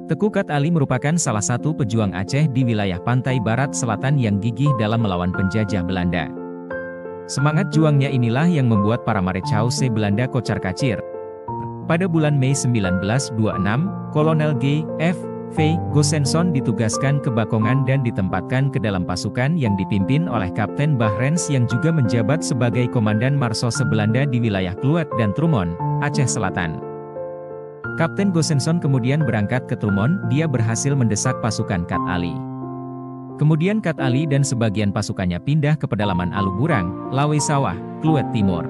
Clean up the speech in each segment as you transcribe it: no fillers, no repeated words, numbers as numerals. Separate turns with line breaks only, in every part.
Teku Kat Ali merupakan salah satu pejuang Aceh di wilayah pantai barat selatan yang gigih dalam melawan penjajah Belanda. Semangat juangnya inilah yang membuat para Marechausee Belanda kocar-kacir. Pada bulan Mei 1926, Kolonel G. F. V. Gosenson ditugaskan ke Bakongan dan ditempatkan ke dalam pasukan yang dipimpin oleh Kapten Bahrens yang juga menjabat sebagai Komandan Marsos Belanda di wilayah Kluet dan Trumon, Aceh Selatan. Kapten Gosenson kemudian berangkat ke Trumon, dia berhasil mendesak pasukan Kat Ali. Kemudian Kat Ali dan sebagian pasukannya pindah ke pedalaman Aluburang, Lawe Sawah, Kluet Timur.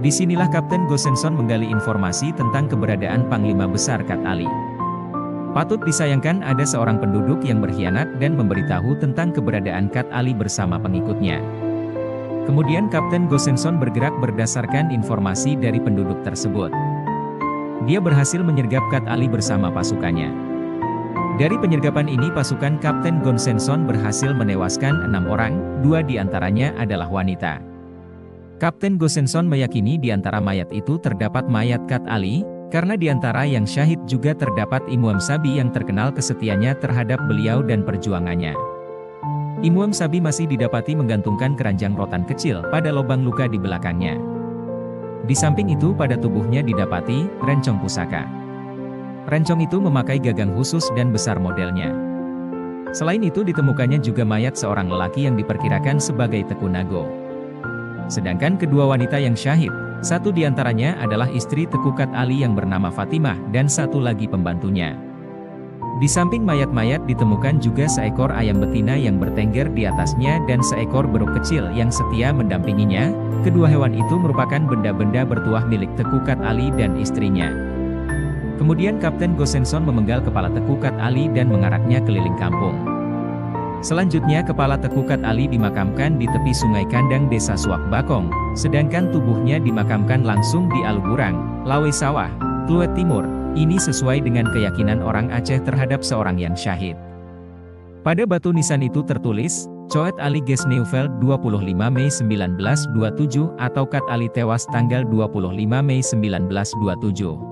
Disinilah Kapten Gosenson menggali informasi tentang keberadaan Panglima Besar Kat Ali. Patut disayangkan ada seorang penduduk yang berkhianat dan memberitahu tentang keberadaan Kat Ali bersama pengikutnya. Kemudian Kapten Gosenson bergerak berdasarkan informasi dari penduduk tersebut. Dia berhasil menyergap Kat Ali bersama pasukannya. Dari penyergapan ini pasukan Kapten Gosenson berhasil menewaskan 6 orang, 2 diantaranya adalah wanita. Kapten Gosenson meyakini di antara mayat itu terdapat mayat Kat Ali, karena di antara yang syahid juga terdapat Imam Sabi yang terkenal kesetiaannya terhadap beliau dan perjuangannya. Imam Sabi masih didapati menggantungkan keranjang rotan kecil pada lubang luka di belakangnya. Di samping itu pada tubuhnya didapati rencong pusaka. Rencong itu memakai gagang khusus dan besar modelnya. Selain itu ditemukannya juga mayat seorang lelaki yang diperkirakan sebagai Teku Nago. Sedangkan kedua wanita yang syahid, satu diantaranya adalah istri Teku Kat Ali yang bernama Fatimah dan satu lagi pembantunya. Di samping mayat-mayat ditemukan juga seekor ayam betina yang bertengger di atasnya dan seekor beruk kecil yang setia mendampinginya. Kedua hewan itu merupakan benda-benda bertuah milik Teku Kat Ali dan istrinya. Kemudian Kapten Gosenson memenggal kepala Teku Kat Ali dan mengaraknya keliling kampung. Selanjutnya kepala Teku Kat Ali dimakamkan di tepi sungai kandang desa Suak Bakong, sedangkan tubuhnya dimakamkan langsung di Aluburang, Lawe Sawah, Kluet Timur. Ini sesuai dengan keyakinan orang Aceh terhadap seorang yang syahid. Pada batu nisan itu tertulis, Coet Ali Gesneuveld 25 Mei 1927 atau Kat Ali tewas tanggal 25 Mei 1927.